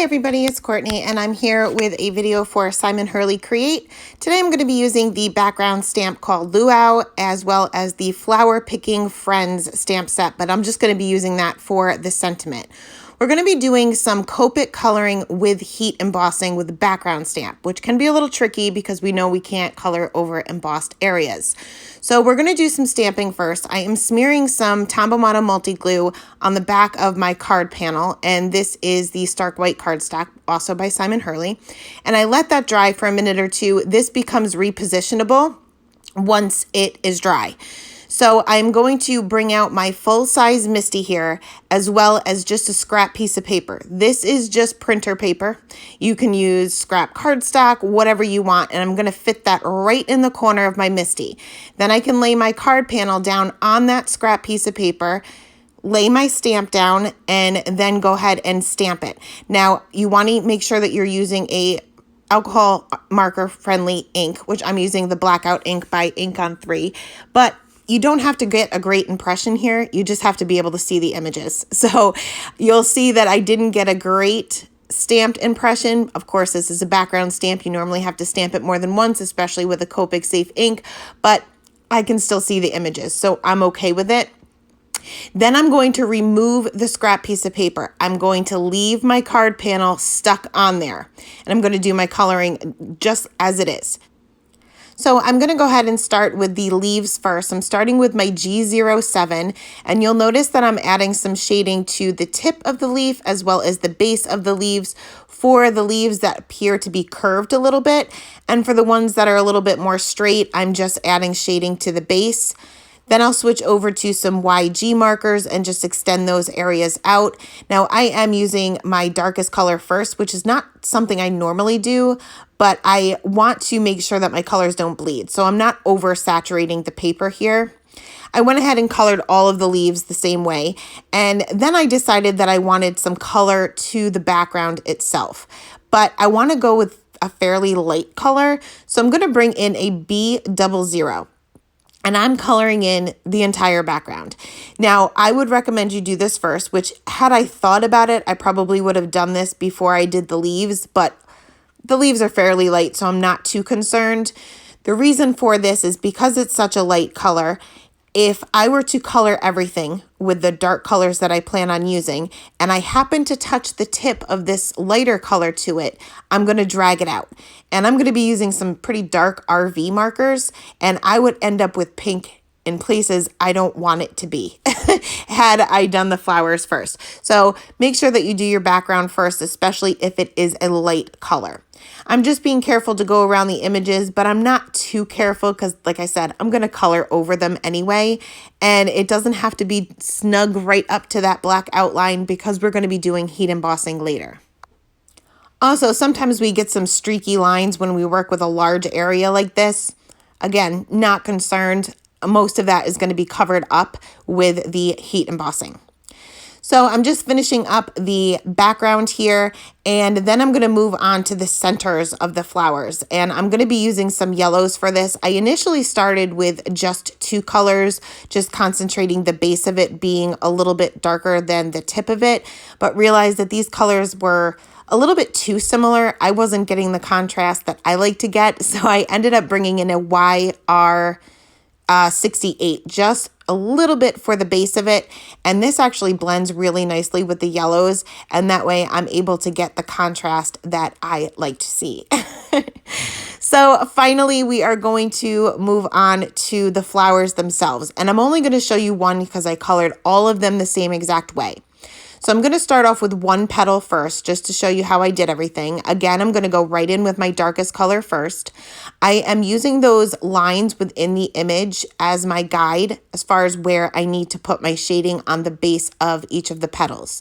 everybody, it's Courtney and I'm here with a video for Simon Hurley Create. Today I'm going to be using the background stamp called Luau as well as the Flower Picking Friends stamp set, but I'm just going to be using that for the sentiment. We're going to be doing some Copic coloring with heat embossing with the background stamp, which can be a little tricky because we know we can't color over embossed areas. So we're going to do some stamping first. I am smearing some Tombow Mono multi glue on the back of my card panel, and this is the Stark White cardstock, also by Simon Hurley. And I let that dry for a minute or two. This becomes repositionable once it is dry. So I'm going to bring out my full-size MISTI here, as well as just a scrap piece of paper. This is just printer paper. You can use scrap cardstock, whatever you want, and I'm going to fit that right in the corner of my MISTI. Then I can lay my card panel down on that scrap piece of paper, lay my stamp down, and then go ahead and stamp it. Now, you want to make sure that you're using a alcohol marker friendly ink, which I'm using the Blackout ink by Ink on 3, but you don't have to get a great impression here. You just have to be able to see the images. So you'll see that I didn't get a great stamped impression. Of course, this is a background stamp. You normally have to stamp it more than once, especially with a Copic safe ink, but I can still see the images, so I'm okay with it. Then I'm going to remove the scrap piece of paper. I'm going to leave my card panel stuck on there, and I'm going to do my coloring just as it is. So I'm going to go ahead and start with the leaves first. I'm starting with my G07, and you'll notice that I'm adding some shading to the tip of the leaf as well as the base of the leaves for the leaves that appear to be curved a little bit. And for the ones that are a little bit more straight, I'm just adding shading to the base. Then I'll switch over to some YG markers and just extend those areas out. Now I am using my darkest color first, which is not something I normally do, but I want to make sure that my colors don't bleed. So I'm not oversaturating the paper here. I went ahead and colored all of the leaves the same way. And then I decided that I wanted some color to the background itself, but I want to go with a fairly light color. So I'm going to bring in a B00. And I'm coloring in the entire background. Now, I would recommend you do this first, which had I thought about it, I probably would have done this before I did the leaves, but the leaves are fairly light, so I'm not too concerned. The reason for this is because it's such a light color. If I were to color everything with the dark colors that I plan on using, and I happen to touch the tip of this lighter color to it, I'm going to drag it out. And I'm going to be using some pretty dark RV markers, and I would end up with pink in places I don't want it to be had I done the flowers first. So make sure that you do your background first, especially if it is a light color. I'm just being careful to go around the images, but I'm not too careful because, like I said, I'm going to color over them anyway, and it doesn't have to be snug right up to that black outline because we're going to be doing heat embossing later. Also, sometimes we get some streaky lines when we work with a large area like this. Again, not concerned. Most of that is going to be covered up with the heat embossing. So I'm just finishing up the background here, and then I'm going to move on to the centers of the flowers, and I'm going to be using some yellows for this. I initially started with just 2 colors, just concentrating the base of it being a little bit darker than the tip of it, but realized that these colors were a little bit too similar. I wasn't getting the contrast that I like to get, so I ended up bringing in a YR 68, just a little bit for the base of it, and this actually blends really nicely with the yellows, and that way I'm able to get the contrast that I like to see. So finally, we are going to move on to the flowers themselves, and I'm only going to show you one because I colored all of them the same exact way. So I'm going to start off with one petal first, just to show you how I did everything. Again, I'm going to go right in with my darkest color first. I am using those lines within the image as my guide as far as where I need to put my shading on the base of each of the petals.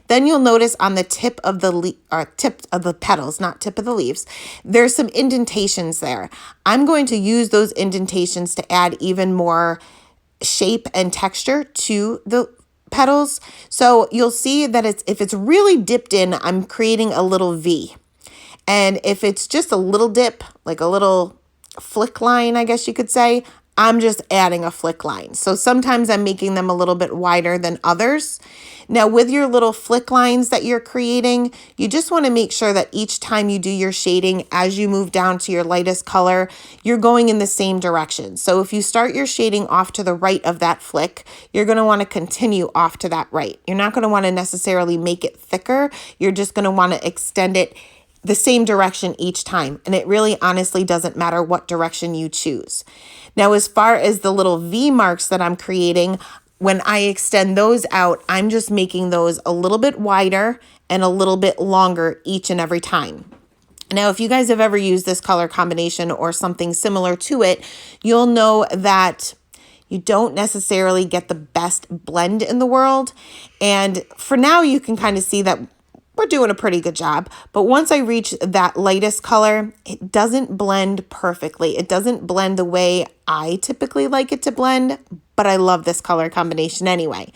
Then you'll notice on the tip of the petals, not tip of the leaves, there's some indentations there. I'm going to use those indentations to add even more shape and texture to the petals. So you'll see that if it's really dipped in, I'm creating a little V. And if it's just a little dip, like a little flick line, I guess you could say, I'm just adding a flick line. So sometimes I'm making them a little bit wider than others. Now with your little flick lines that you're creating, you just want to make sure that each time you do your shading, as you move down to your lightest color, you're going in the same direction. So if you start your shading off to the right of that flick, you're going to want to continue off to that right. You're not going to want to necessarily make it thicker. You're just going to want to extend it the same direction each time. And it really honestly doesn't matter what direction you choose. Now, as far as the little V marks that I'm creating, when I extend those out, I'm just making those a little bit wider and a little bit longer each and every time. Now, if you guys have ever used this color combination or something similar to it, you'll know that you don't necessarily get the best blend in the world. And for now, you can kind of see that we're doing a pretty good job. But once I reach that lightest color, it doesn't blend perfectly. It doesn't blend the way I typically like it to blend, but I love this color combination anyway.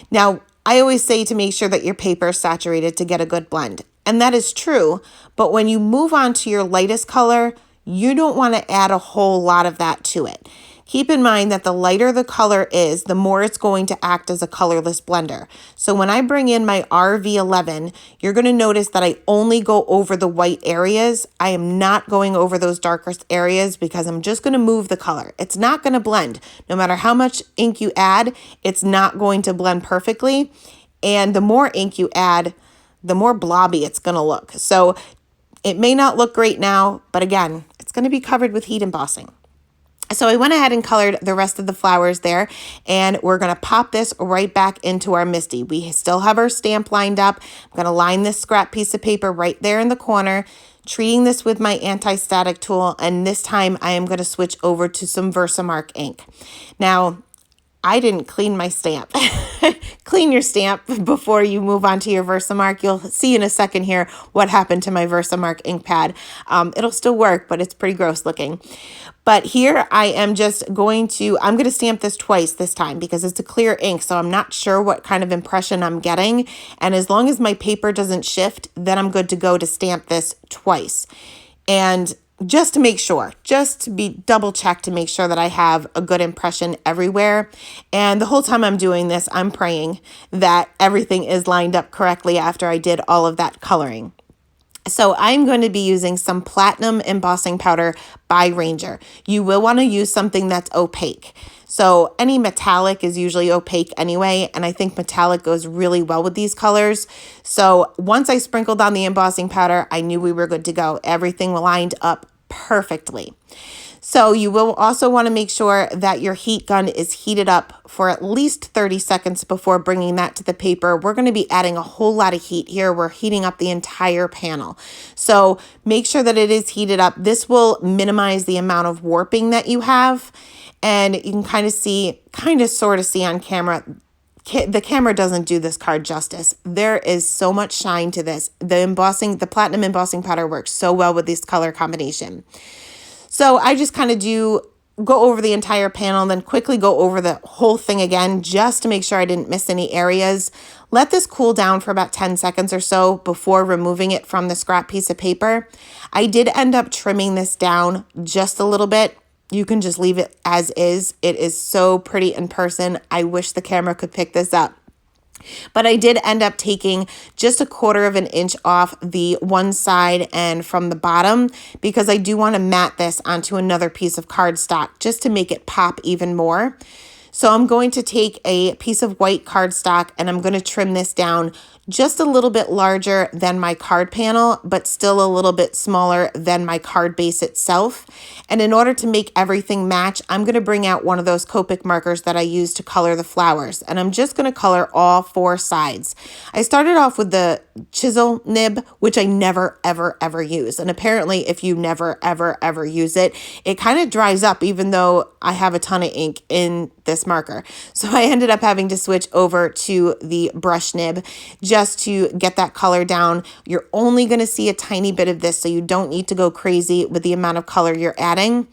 Now, I always say to make sure that your paper is saturated to get a good blend. And that is true, but when you move on to your lightest color, you don't want to add a whole lot of that to it. Keep in mind that the lighter the color is, the more it's going to act as a colorless blender. So when I bring in my RV11, you're going to notice that I only go over the white areas. I am not going over those darkest areas because I'm just going to move the color. It's not going to blend. No matter how much ink you add, it's not going to blend perfectly. And the more ink you add, the more blobby it's going to look. So it may not look great now, but again, it's going to be covered with heat embossing. So I went ahead and colored the rest of the flowers there, and we're going to pop this right back into our MISTI. We still have our stamp lined up. I'm going to line this scrap piece of paper right there in the corner, treating this with my anti-static tool, and this time I am going to switch over to some Versamark ink. Now, I didn't clean my stamp. Clean your stamp before you move on to your Versamark. You'll see in a second here what happened to my Versamark ink pad. It'll still work, but it's pretty gross looking. But here I am just I'm going to stamp this twice this time because it's a clear ink, so I'm not sure what kind of impression I'm getting. And as long as my paper doesn't shift, then I'm good to go to stamp this twice. And just to make sure, just to be double checked to make sure that I have a good impression everywhere. And the whole time I'm doing this, I'm praying that everything is lined up correctly after I did all of that coloring. So I'm going to be using some platinum embossing powder by Ranger. You will want to use something that's opaque. So any metallic is usually opaque anyway, and I think metallic goes really well with these colors. So once I sprinkled on the embossing powder, I knew we were good to go. Everything lined up perfectly. So you will also want to make sure that your heat gun is heated up for at least 30 seconds before bringing that to the paper. We're going to be adding a whole lot of heat here. We're heating up the entire panel. So make sure that it is heated up. This will minimize the amount of warping that you have. And you can kind of sort of see on camera, the camera doesn't do this card justice. There is so much shine to this. The platinum embossing powder works so well with this color combination. So I just kind of go over the entire panel and then quickly go over the whole thing again just to make sure I didn't miss any areas. Let this cool down for about 10 seconds or so before removing it from the scrap piece of paper. I did end up trimming this down just a little bit. You can just leave it as is. It is so pretty in person. I wish the camera could pick this up. But I did end up taking just 1/4 of an inch off the one side and from the bottom because I do want to mat this onto another piece of cardstock just to make it pop even more. So I'm going to take a piece of white cardstock and I'm going to trim this down just a little bit larger than my card panel, but still a little bit smaller than my card base itself. And in order to make everything match, I'm going to bring out one of those Copic markers that I use to color the flowers. And I'm just going to color all 4 sides. I started off with the chisel nib, which I never, ever, ever use. And apparently if you never, ever, ever use it, it kind of dries up even though I have a ton of ink in this marker. So I ended up having to switch over to the brush nib just to get that color down. You're only going to see a tiny bit of this, so you don't need to go crazy with the amount of color you're adding.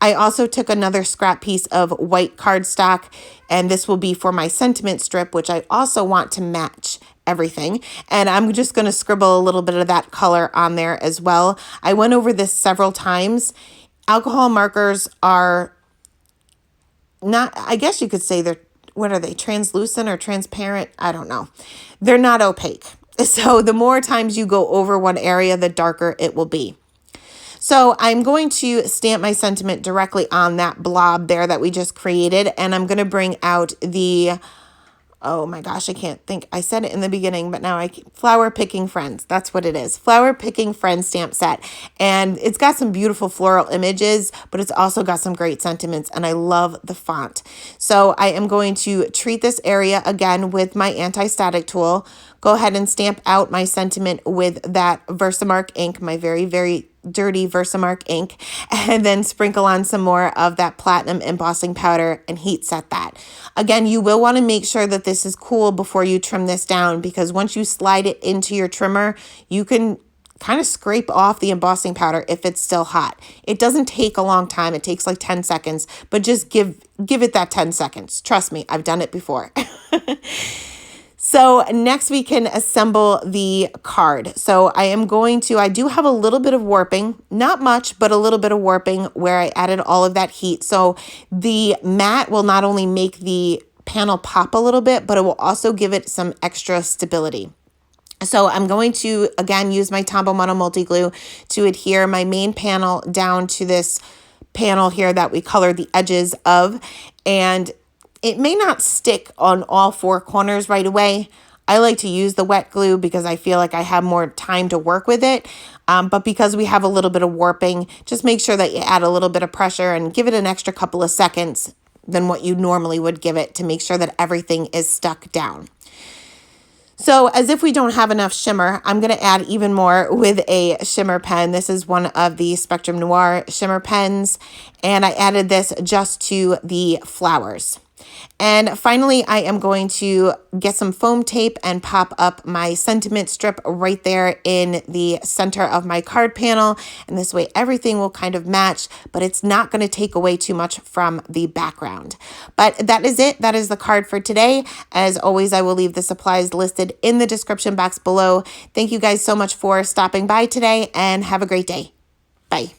I also took another scrap piece of white cardstock, and this will be for my sentiment strip, which I also want to match everything. And I'm just going to scribble a little bit of that color on there as well. I went over this several times. Alcohol markers are not, I guess you could say they're, what are they, translucent or transparent? I don't know. They're not opaque. So the more times you go over one area, the darker it will be. So I'm going to stamp my sentiment directly on that blob there that we just created. And I'm going to bring out the, oh my gosh, I can't think. I said it in the beginning, but now Flower Picking Friends. That's what it is. Flower Picking Friends stamp set. And it's got some beautiful floral images, but it's also got some great sentiments. And I love the font. So I am going to treat this area again with my anti-static tool. Go ahead and stamp out my sentiment with that Versamark ink, my very, very dirty Versamark ink, and then sprinkle on some more of that platinum embossing powder and heat set that. Again, you will want to make sure that this is cool before you trim this down, because once you slide it into your trimmer, you can kind of scrape off the embossing powder if it's still hot. It doesn't take a long time. It takes like 10 seconds, but just give it that 10 seconds. Trust me, I've done it before. So next we can assemble the card. So I do have a little bit of warping, not much, but a little bit of warping where I added all of that heat. So the matte will not only make the panel pop a little bit, but it will also give it some extra stability. So I'm going to, again, use my Tombow Mono Multi-Glue to adhere my main panel down to this panel here that we colored the edges of. And it may not stick on all four corners right away. I like to use the wet glue because I feel like I have more time to work with it. But because we have a little bit of warping, just make sure that you add a little bit of pressure and give it an extra couple of seconds than what you normally would give it to make sure that everything is stuck down. So as if we don't have enough shimmer, I'm going to add even more with a shimmer pen. This is one of the Spectrum Noir shimmer pens, and I added this just to the flowers. And finally, I am going to get some foam tape and pop up my sentiment strip right there in the center of my card panel. And this way everything will kind of match, but it's not going to take away too much from the background. But that is it. That is the card for today. As always, I will leave the supplies listed in the description box below. Thank you guys so much for stopping by today, and have a great day. Bye.